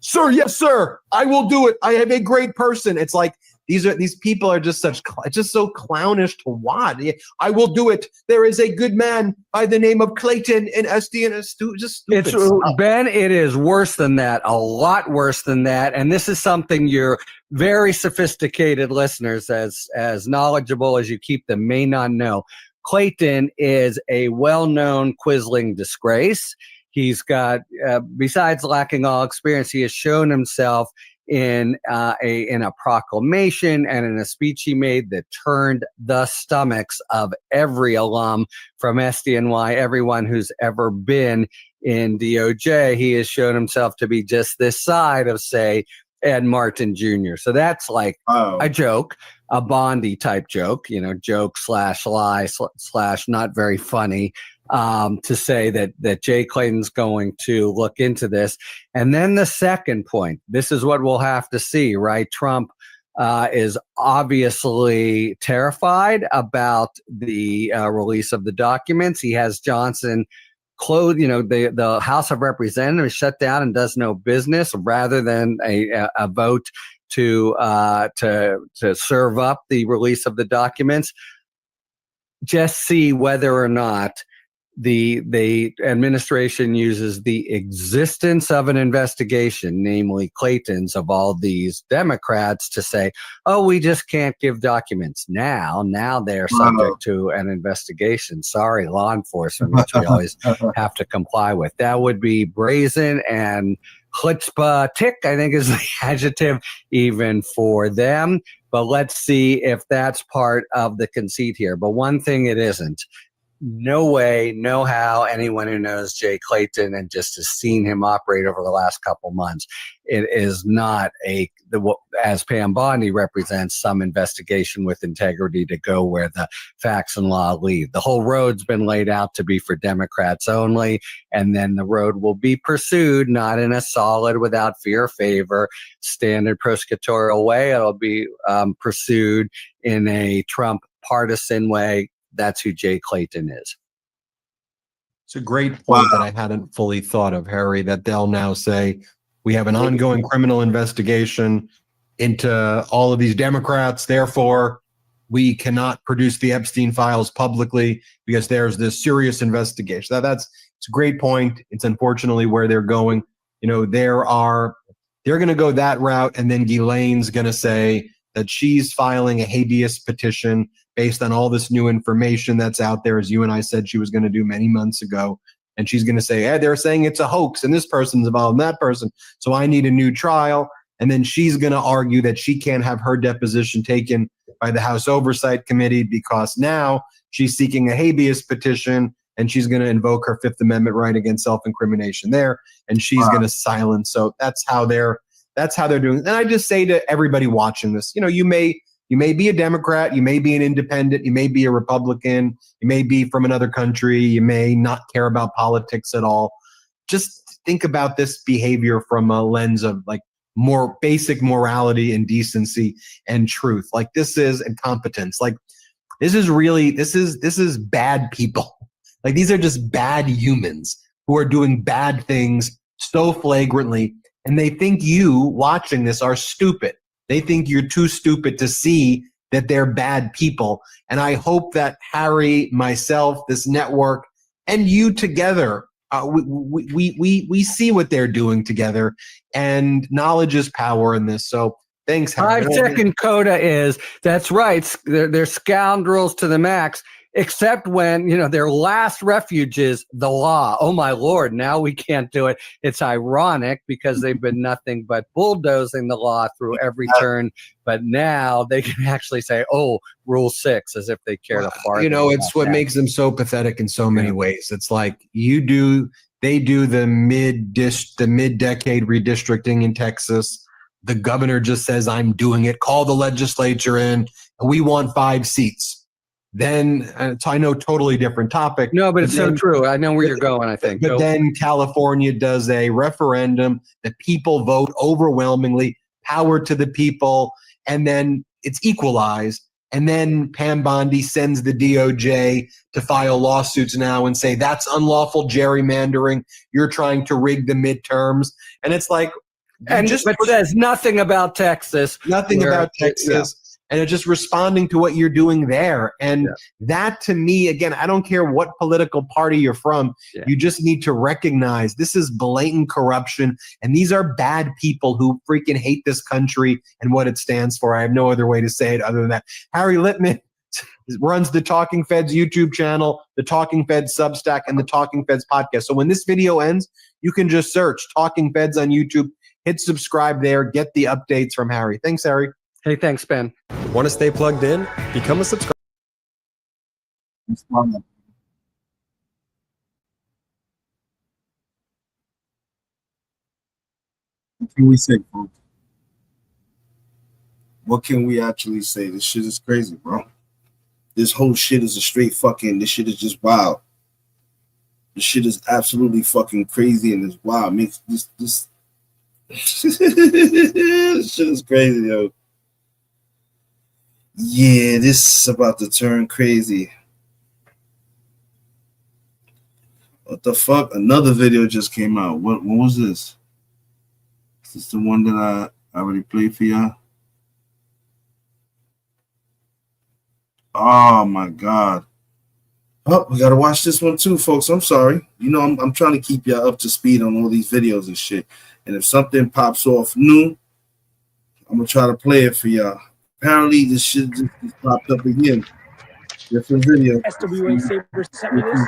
Sir, yes, sir. I will do it. I am a great person. It's like these people are just so clownish to watch. I will do it. There is a good man by the name of Clayton in SD and just stupid stuff. Ben, it is worse than that, a lot worse than that. And this is something your very sophisticated listeners, as knowledgeable as you keep them, may not know. Clayton is a well-known Quisling disgrace. He's got, besides lacking all experience, he has shown himself in a proclamation and in a speech he made that turned the stomachs of every alum from SDNY, everyone who's ever been in DOJ. He has shown himself to be just this side of, say, Ed Martin Jr. So that's like a joke, a Bondi type joke, joke / lie / not very funny. To say that Jay Clayton's going to look into this. And then the second point, this is what we'll have to see, right? Trump is obviously terrified about the release of the documents. He has Johnson closed, the House of Representatives shut down and does no business rather than a vote to serve up the release of the documents. Just see whether or not the administration uses the existence of an investigation, namely Clayton's, of all these Democrats, to say, oh, we just can't give documents now they're subject to an investigation. Sorry, law enforcement, which we always have to comply with. That would be brazen and chutzpah tick, I think is the adjective even for them. But let's see if that's part of the conceit here. But one thing it isn't no way, no how anyone who knows Jay Clayton and just has seen him operate over the last couple months, it is not as Pam Bondi represents, some investigation with integrity to go where the facts and law lead. The whole road's been laid out to be for Democrats only, and then the road will be pursued not in a solid, without fear or favor, standard prosecutorial way. It'll be pursued in a Trump partisan way. That's who Jay Clayton is. It's a great point that I hadn't fully thought of, Harry, that they'll now say we have an ongoing criminal investigation into all of these Democrats. Therefore, we cannot produce the Epstein files publicly because there's this serious investigation. It's a great point. It's unfortunately where they're going. You know, they're going to go that route, and then Ghislaine's going to say that she's filing a habeas petition based on all this new information that's out there, as you and I said she was going to do many months ago. And she's going to say, hey, they're saying it's a hoax and this person's involved in that person, so I need a new trial. And then she's going to argue that she can't have her deposition taken by the House Oversight Committee because now she's seeking a habeas petition and she's going to invoke her Fifth Amendment right against self-incrimination there, and she's going to silence. So that's how they're doing it. And I just say to everybody watching this, you know, you may be a Democrat, you may be an independent, you may be a Republican, you may be from another country, you may not care about politics at all. Just think about this behavior from a lens of like more basic morality and decency and truth. Like this is incompetence. Like this is bad people. Like these are just bad humans who are doing bad things so flagrantly, and they think you watching this are stupid. They think you're too stupid to see that they're bad people. And I hope that Harry, myself, this network, and you together, we see what they're doing together. And knowledge is power in this. So thanks, Harry. 5-second coda is, that's right. They're scoundrels to the max. Except when, you know, their last refuge is the law. Oh, my Lord, now we can't do it. It's ironic because they've been nothing but bulldozing the law through every turn. But now they can actually say, oh, Rule 6, as if they care to fart. You know, it's what makes them so pathetic in so many ways. It's like they do the mid-decade redistricting in Texas. The governor just says, I'm doing it. Call the legislature in. We want 5 seats. Then I know totally different topic. No, but it's so true. I know where you're going, I think. But then California does a referendum. The people vote overwhelmingly, power to the people, and then it's equalized. And then Pam Bondi sends the DOJ to file lawsuits now and say that's unlawful gerrymandering. You're trying to rig the midterms. And it's like, but says nothing about Texas. Nothing about Texas. Yeah. And it's just responding to what you're doing there. And that, to me, again, I don't care what political party you're from. Yeah. You just need to recognize this is blatant corruption. And these are bad people who freaking hate this country and what it stands for. I have no other way to say it other than that. Harry Littman runs the Talking Feds YouTube channel, the Talking Feds Substack, and the Talking Feds podcast. So when this video ends, you can just search Talking Feds on YouTube, hit subscribe there, get the updates from Harry. Thanks, Harry. Hey, thanks, Ben. Want to stay plugged in? Become a subscriber. What can we say, folks? What can we actually say? This shit is crazy, bro. This whole shit is a straight fucking, this shit is just wild. This shit is absolutely fucking crazy and it's wild. Makes this this shit is crazy, yo. Yeah, this is about to turn crazy. What the fuck? Another video just came out. What was this? Is this the one that I already played for y'all? Oh my god. Oh, we gotta watch this one too, folks. I'm sorry. You know, I'm trying to keep y'all up to speed on all these videos and shit. And if something pops off new, I'm gonna try to play it for y'all. Apparently, this shit just popped up again. Different video. SWA Saber sent me this.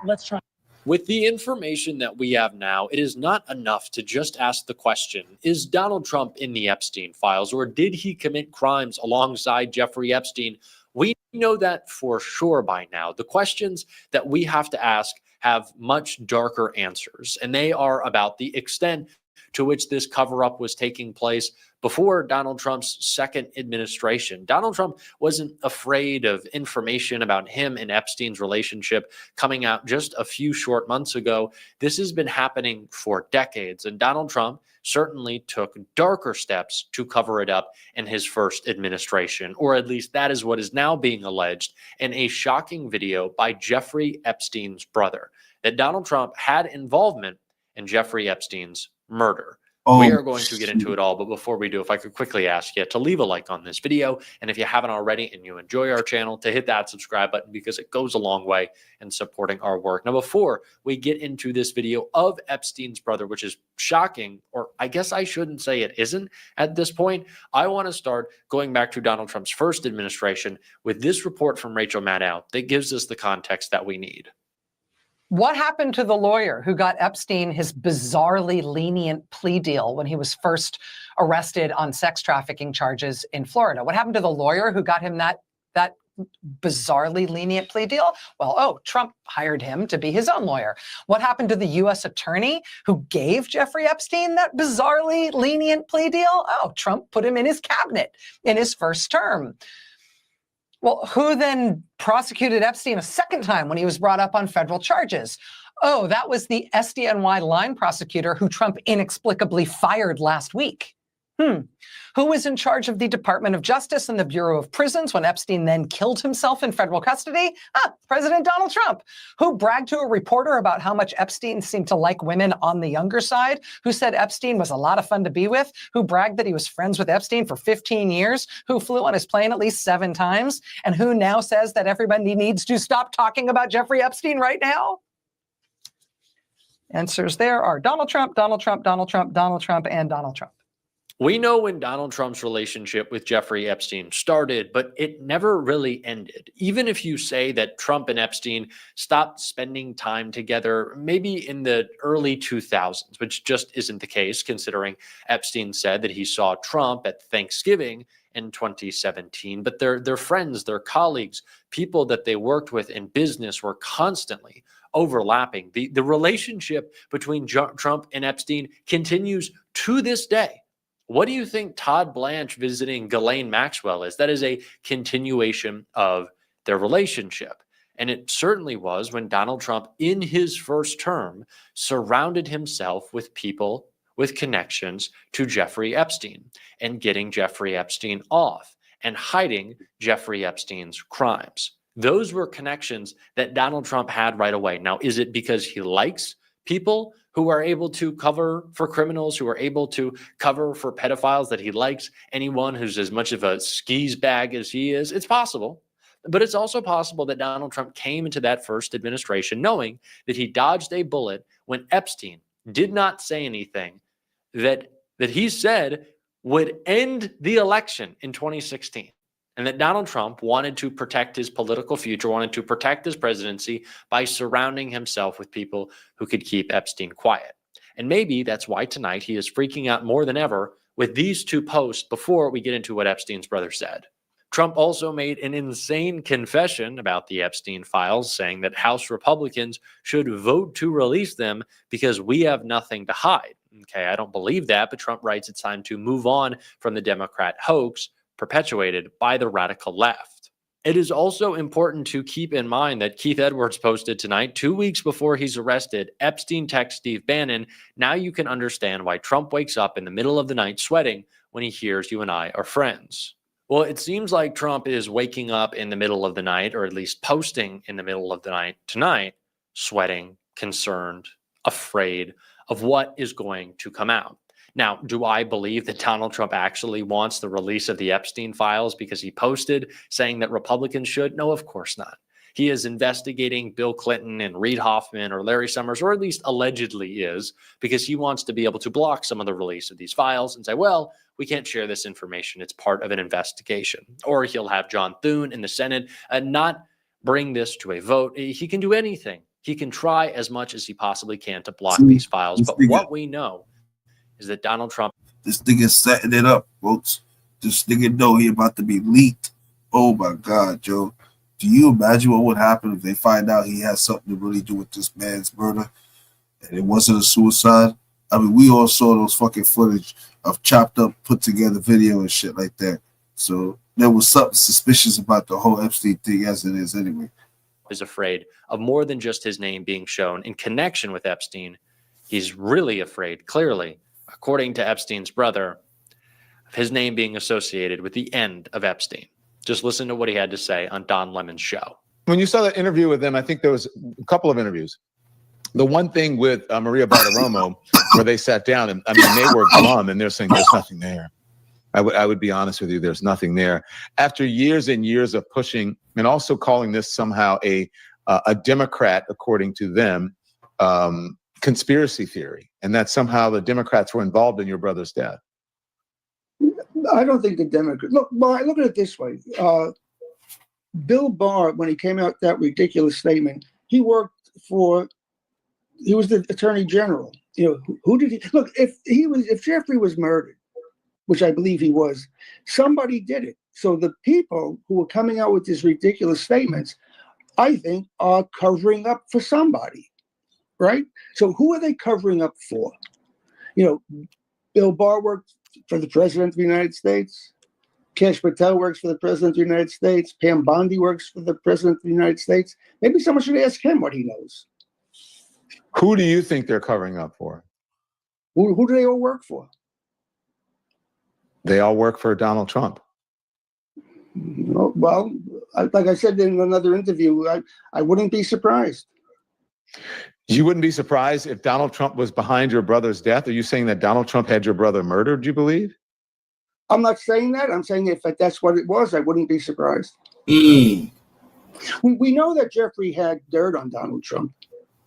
Let's try. With the information that we have now, it is not enough to just ask the question, is Donald Trump in the Epstein files, or did he commit crimes alongside Jeffrey Epstein? We know that for sure by now. The questions that we have to ask have much darker answers, and they are about the extent to which this cover-up was taking place before Donald Trump's second administration. Donald Trump wasn't afraid of information about him and Epstein's relationship coming out just a few short months ago. This has been happening for decades, and Donald Trump certainly took darker steps to cover it up in his first administration, or at least that is what is now being alleged in a shocking video by Jeffrey Epstein's brother, that Donald Trump had involvement in Jeffrey Epstein's murder. We are going to get into it all, but before we do, if I could quickly ask you to leave a like on this video, and if you haven't already and you enjoy our channel, to hit that subscribe button, because it goes a long way in supporting our work. Now, before we get into this video of Epstein's brother, which is shocking, or I guess I shouldn't say it isn't at this point, I want to start going back to Donald Trump's first administration with this report from Rachel Maddow that gives us the context that we need. What happened to the lawyer who got Epstein his bizarrely lenient plea deal when he was first arrested on sex trafficking charges in Florida? What happened to the lawyer who got him that bizarrely lenient plea deal? Well, Trump hired him to be his own lawyer. What happened to the U.S. attorney who gave Jeffrey Epstein that bizarrely lenient plea deal? Trump put him in his cabinet in his first term. Well, who then prosecuted Epstein a second time when he was brought up on federal charges? That was the SDNY line prosecutor who Trump inexplicably fired last week. Who was in charge of the Department of Justice and the Bureau of Prisons when Epstein then killed himself in federal custody? President Donald Trump. Who bragged to a reporter about how much Epstein seemed to like women on the younger side? Who said Epstein was a lot of fun to be with? Who bragged that he was friends with Epstein for 15 years? Who flew on his plane at least 7 times? And who now says that everybody needs to stop talking about Jeffrey Epstein right now? Answers there are Donald Trump, Donald Trump, Donald Trump, Donald Trump, and Donald Trump. We know when Donald Trump's relationship with Jeffrey Epstein started, but it never really ended. Even if you say that Trump and Epstein stopped spending time together maybe in the early 2000s, which just isn't the case, considering Epstein said that he saw Trump at Thanksgiving in 2017. But their friends, their colleagues, people that they worked with in business were constantly overlapping. The relationship between Trump and Epstein continues to this day. What do you think Todd Blanche visiting Ghislaine Maxwell is? That is a continuation of their relationship. And it certainly was when Donald Trump, in his first term, surrounded himself with people with connections to Jeffrey Epstein and getting Jeffrey Epstein off and hiding Jeffrey Epstein's crimes. Those were connections that Donald Trump had right away. Now, is it because he likes people who are able to cover for criminals, who are able to cover for pedophiles, that he likes anyone who's as much of a skis bag as he is? It's possible. But it's also possible that Donald Trump came into that first administration knowing that he dodged a bullet when Epstein did not say anything that he said would end the election in 2016. And that Donald Trump wanted to protect his political future, wanted to protect his presidency by surrounding himself with people who could keep Epstein quiet. And maybe that's why tonight he is freaking out more than ever with these 2 posts before we get into what Epstein's brother said. Trump also made an insane confession about the Epstein files, saying that House Republicans should vote to release them because we have nothing to hide. Okay, I don't believe that, but Trump writes it's time to move on from the Democrat hoax perpetuated by the radical left. It is also important to keep in mind that Keith Edwards posted tonight, 2 weeks before he's arrested, Epstein texts Steve Bannon, "Now you can understand why Trump wakes up in the middle of the night sweating when he hears you and I are friends." Well, it seems like Trump is waking up in the middle of the night, or at least posting in the middle of the night tonight, sweating, concerned, afraid of what is going to come out. Now, do I believe that Donald Trump actually wants the release of the Epstein files because he posted saying that Republicans should? No, of course not. He is investigating Bill Clinton and Reid Hoffman or Larry Summers, or at least allegedly is, because he wants to be able to block some of the release of these files and say, well, we can't share this information. It's part of an investigation. Or he'll have John Thune in the Senate not bring this to a vote. He can do anything. He can try as much as he possibly can to block these files. But what we know is that Donald Trump... This nigga setting it up, folks. This nigga know he about to be leaked. Oh my God, Joe. Do you imagine what would happen if they find out he has something to really do with this man's murder and it wasn't a suicide? I mean, we all saw those fucking footage of chopped up, put together video and shit like that. So there was something suspicious about the whole Epstein thing as it is anyway. Is afraid of more than just his name being shown in connection with Epstein. He's really afraid, clearly, according to Epstein's brother, of his name being associated with the end of Epstein. Just listen to what he had to say on Don Lemon's show. When you saw that interview with them, I think there was a couple of interviews. The one thing with Maria Bartiromo, where they sat down, and I mean, they were glum, and they're saying there's nothing there. I would be honest with you, there's nothing there. After years and years of pushing, and also calling this somehow a Democrat, according to them, conspiracy theory, and that somehow the Democrats were involved in your brother's death. I don't think the Democrats. Look, well, I look at it this way. Bill Barr, when he came out with that ridiculous statement, he was the Attorney General. You know, who did he look? If Jeffrey was murdered, which I believe he was, somebody did it. So the people who were coming out with these ridiculous statements, I think, are covering up for somebody, right? So who are they covering up for? You know, Bill Barr worked for the President of the United States. Kash Patel works for the President of the United States. Pam Bondi works for the President of the United States. Maybe someone should ask him what he knows. Who do you think they're covering up for? Who do they all work for? They all work for Donald Trump. Well, like I said in another interview, I wouldn't be surprised. You wouldn't be surprised if Donald Trump was behind your brother's death? Are you saying that Donald Trump had your brother murdered, do you believe? I'm not saying that. I'm saying if that's what it was, I wouldn't be surprised. Mm. We know that Jeffrey had dirt on Donald Trump.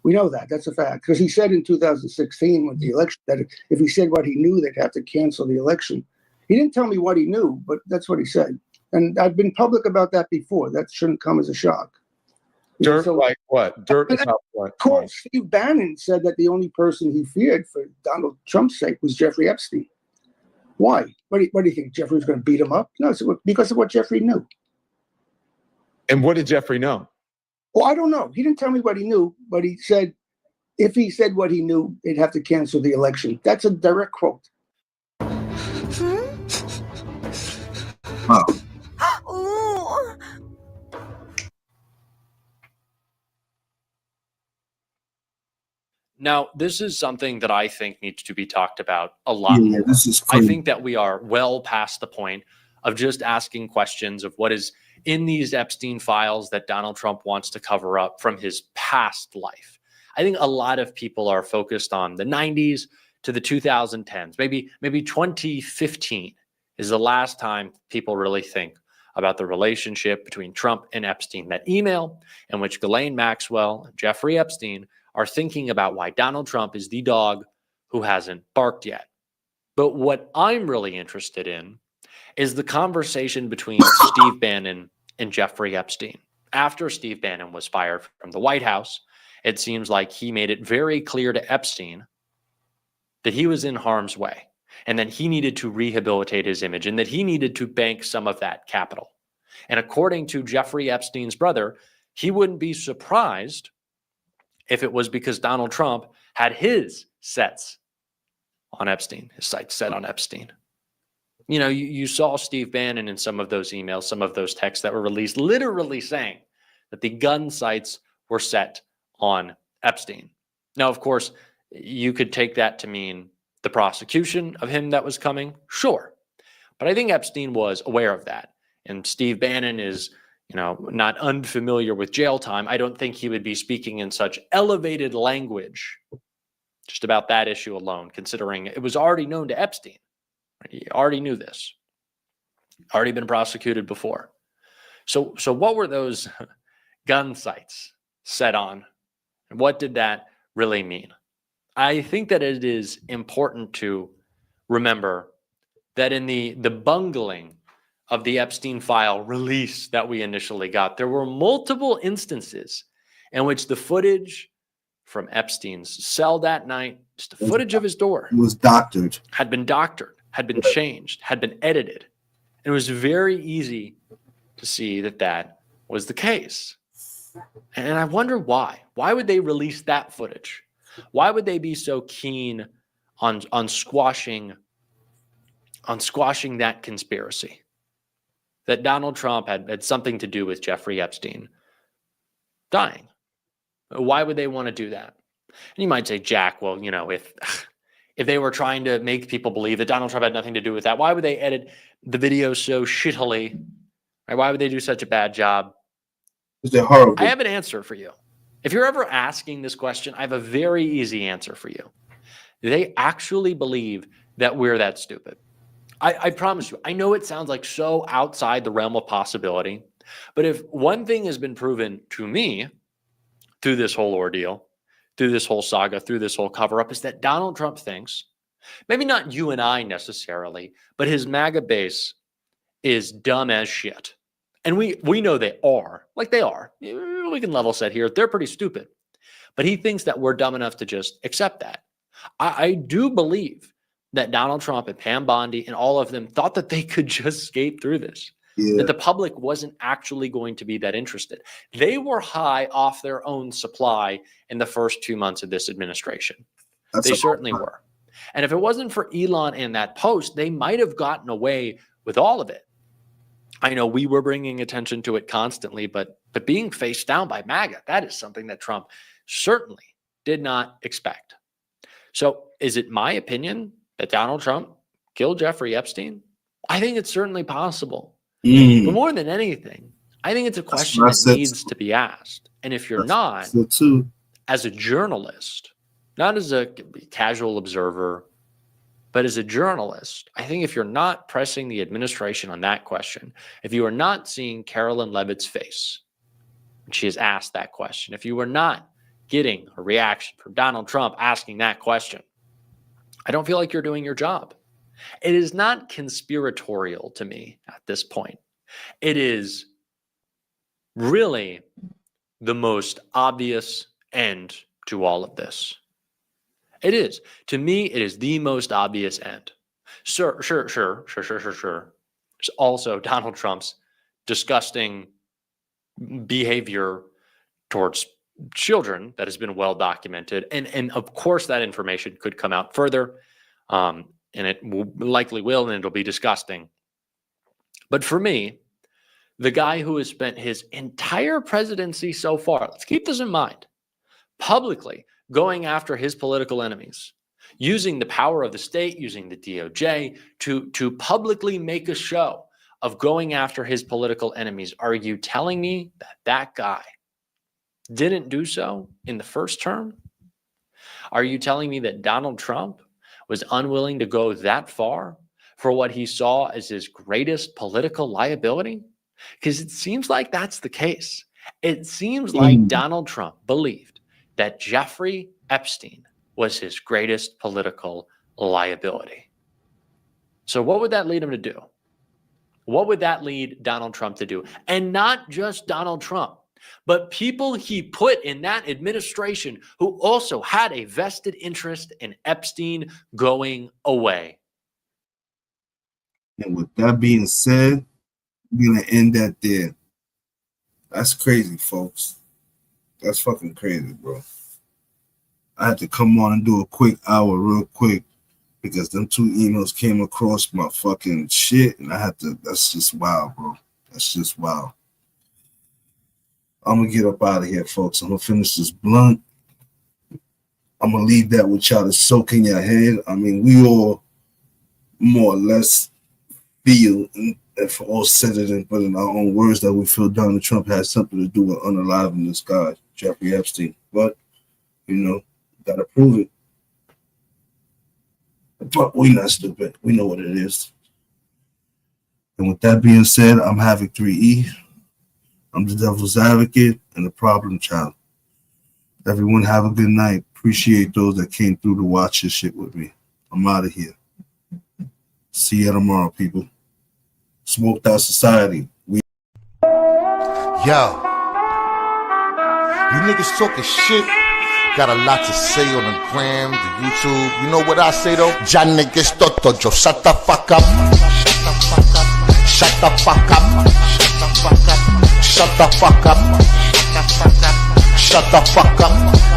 We know that. That's a fact. Because he said in 2016 with the election that if he said what he knew, they'd have to cancel the election. He didn't tell me what he knew, but that's what he said. And I've been public about that before. That shouldn't come as a shock. Dirt like what? Dirt is not what? Of course, Steve Bannon said that the only person he feared for Donald Trump's sake was Jeffrey Epstein. Why? What do you think? Jeffrey was going to beat him up? No, it's because of what Jeffrey knew. And what did Jeffrey know? Well, I don't know. He didn't tell me what he knew, but he said if he said what he knew, they'd have to cancel the election. That's a direct quote. Wow. Now, this is something that I think needs to be talked about a lot Yeah, more. this is I crazy. think that we are well past the point of just asking questions of what is in these Epstein files that Donald Trump wants to cover up from his past life. I think a lot of people are focused on the 90s to the 2010s. Maybe 2015 is the last time people really think about the relationship between Trump and Epstein. That email in which Ghislaine Maxwell and Jeffrey Epstein are thinking about why Donald Trump is the dog who hasn't barked yet. But what I'm really interested in is the conversation between Steve Bannon and Jeffrey Epstein. After Steve Bannon was fired from the White House, it seems like he made it very clear to Epstein that he was in harm's way and that he needed to rehabilitate his image and that he needed to bank some of that capital. And according to Jeffrey Epstein's brother, he wouldn't be surprised if it was because Donald Trump had his sets on Epstein, his sights set on Epstein. You know, you saw Steve Bannon in some of those emails, some of those texts that were released, literally saying that the gun sights were set on Epstein. Now, of course, you could take that to mean the prosecution of him that was coming, sure. But I think Epstein was aware of that. And Steve Bannon is, not unfamiliar with jail time. I don't think he would be speaking in such elevated language just about that issue alone, considering it was already known to Epstein. He already knew this, already been prosecuted before. So what were those gun sights set on? And what did that really mean? I think that it is important to remember that in the bungling of the Epstein file release that we initially got, there were multiple instances in which the footage from Epstein's cell that night, just the footage of his door, It was doctored. had been doctored, had been changed, had been edited. And it was very easy to see that was the case. And I wonder why. Why would they release that footage? Why would they be so keen on squashing that conspiracy that Donald Trump had something to do with Jeffrey Epstein dying? Why would they want to do that? And you might say, Jack, well, you know, if they were trying to make people believe that Donald Trump had nothing to do with that, why would they edit the video so shittily? Right? Why would they do such a bad job? They're horrible. I have an answer for you. If you're ever asking this question, I have a very easy answer for you. They actually believe that we're that stupid. I promise you. I know it sounds like so outside the realm of possibility, but if one thing has been proven to me through this whole ordeal, through this whole saga, through this whole cover-up, is that Donald Trump thinks, maybe not you and I necessarily, but his MAGA base is dumb as shit. And we know they are. Like they are. We can level set here. They're pretty stupid. But he thinks that we're dumb enough to just accept that. I do believe that Donald Trump and Pam Bondi and all of them thought that they could just skate through this. Yeah. That the public wasn't actually going to be that interested. They were high off their own supply in the first 2 months of this administration. They certainly were. And if it wasn't for Elon and that post, they might have gotten away with all of it. I know we were bringing attention to it constantly, but being faced down by MAGA, that is something that Trump certainly did not expect. So is it my opinion that Donald Trump killed Jeffrey Epstein? I think it's certainly possible. But more than anything, I think it's a question that needs to be asked. And if you're not, as a journalist, not as a casual observer, but as a journalist, I think if you're not pressing the administration on that question, if you are not seeing Carolyn Levitt's face when she is asked that question, if you are not getting a reaction from Donald Trump asking that question, I don't feel like you're doing your job. It is not conspiratorial to me at this point. It is really the most obvious end to all of this. It is. To me, it is the most obvious end. Sure. There's also Donald Trump's disgusting behavior towards children that has been well documented. And of course, that information could come out further. And it likely will, and it'll be disgusting. But for me, the guy who has spent his entire presidency so far, let's keep this in mind, publicly going after his political enemies, using the power of the state, using the DOJ to publicly make a show of going after his political enemies. Are you telling me that that guy didn't do so in the first term? Are you telling me that Donald Trump was unwilling to go that far for what he saw as his greatest political liability? Because it seems like that's the case. It seems like Donald Trump believed that Jeffrey Epstein was his greatest political liability. So what would that lead him to do? What would that lead Donald Trump to do? And not just Donald Trump, but people he put in that administration who also had a vested interest in Epstein going away. And with that being said, we're going to end that there. That's crazy, folks. That's fucking crazy, bro. I had to come on and do a quick hour real quick because them 2 emails came across my fucking shit, and I had to, that's just wild, bro. That's just wild. I'm going to get up out of here, folks. I'm going to finish this blunt. I'm going to leave that with y'all to soak in your head. I mean, we all more or less feel, and for all said it in, but in our own words, that we feel Donald Trump has something to do with unaliving this guy, Jeffrey Epstein. But, you know, got to prove it. But we not stupid. We know what it is. And with that being said, I'm Havoc 3E. I'm the devil's advocate and the problem child. Everyone have a good night. Appreciate those that came through to watch this shit with me. I'm out of here. See you tomorrow, people. Smoked Out Society. Yo, you niggas talking shit. Got a lot to say on the gram, the YouTube. You know what I say though? Ya niggas toto, yo shut the fuck up. Shut the fuck up. Shut the fuck up. Shut the fuck up. shut the fuck up. Shut the fuck up.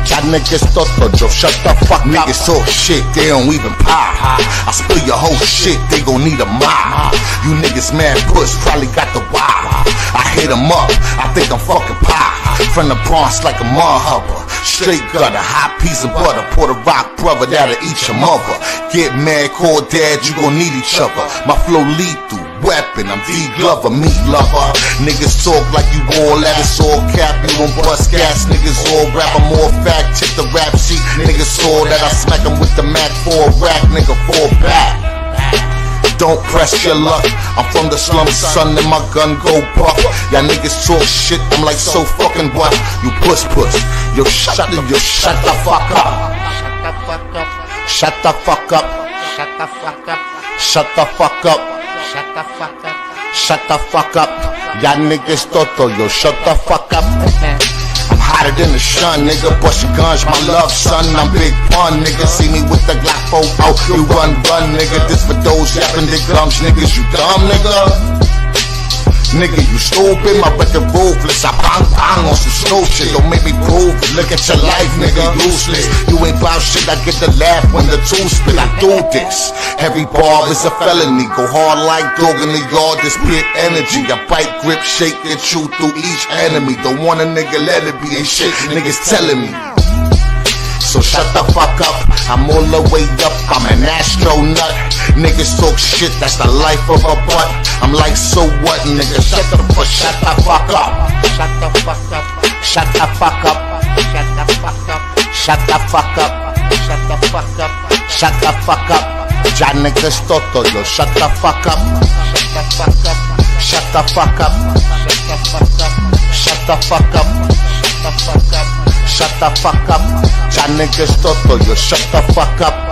Y'all niggas toto, yo, shut the fuck up. Niggas talk shit, they don't even pop. I spill your whole shit, they gon' need a mop. You niggas mad puss, probably got the wild. I hit them up, I think I'm fucking pop. From the Bronx like a mud hubber. Straight gutter, hot piece of butter. Puerto Rock brother that'll eat your mother. Get mad, call dad, you gon' need each other. My flow lethal, weapon, I'm D Glover, meat lover. Niggas talk like you all that, it's all cap. You don't bust gas, niggas all rap. I'm all fact, check the rap sheet. Niggas saw that I smack them with the Mac 4 rack, nigga, fall back. Don't press your luck. I'm from the slums, son, and my gun go buck. Y'all niggas talk shit, I'm like so fucking what? You puss. Yo, shut the fuck up. Shut the fuck up. Shut the fuck up. Shut the fuck up. Shut the fuck up. Shut the fuck up. Y'all niggas toto, yo, shut the fuck up. I'm hotter than the sun, nigga. Bust your guns, my love, son. I'm big pun, nigga. See me with the Glock 4 out. You run, nigga. This for those yapping dick gums, niggas. You dumb, nigga. Nigga, you stupid, my record ruthless. I bang on some snow shit. Don't make me prove it. Look at your life, nigga, useless. You ain't bout shit, I get the laugh when the two spit. I do this. Every bar is a felony. Go hard like dog in the yard, this pure energy. I bite, grip, shake, and chew through each enemy. Don't want a nigga, let it be. Ain't shit, niggas telling me. So shut the fuck up, I'm all the way up, I'm an astronaut. Niggas talk shit, that's the life of a butt. I'm like, so what, nigga, shut the fuck up. Shut the fuck up. Shut the fuck up. Shut the fuck up. Shut the fuck up. Shut the fuck up. Shut the fuck up. Shut the fuck up. Y'all niggas toto, yo, shut the fuck up. Shut the fuck up. Shut the fuck up. Shut the fuck up. Shut the fuck up. Shut the fuck up. Y'all niggas toto, yo, shut the fuck up.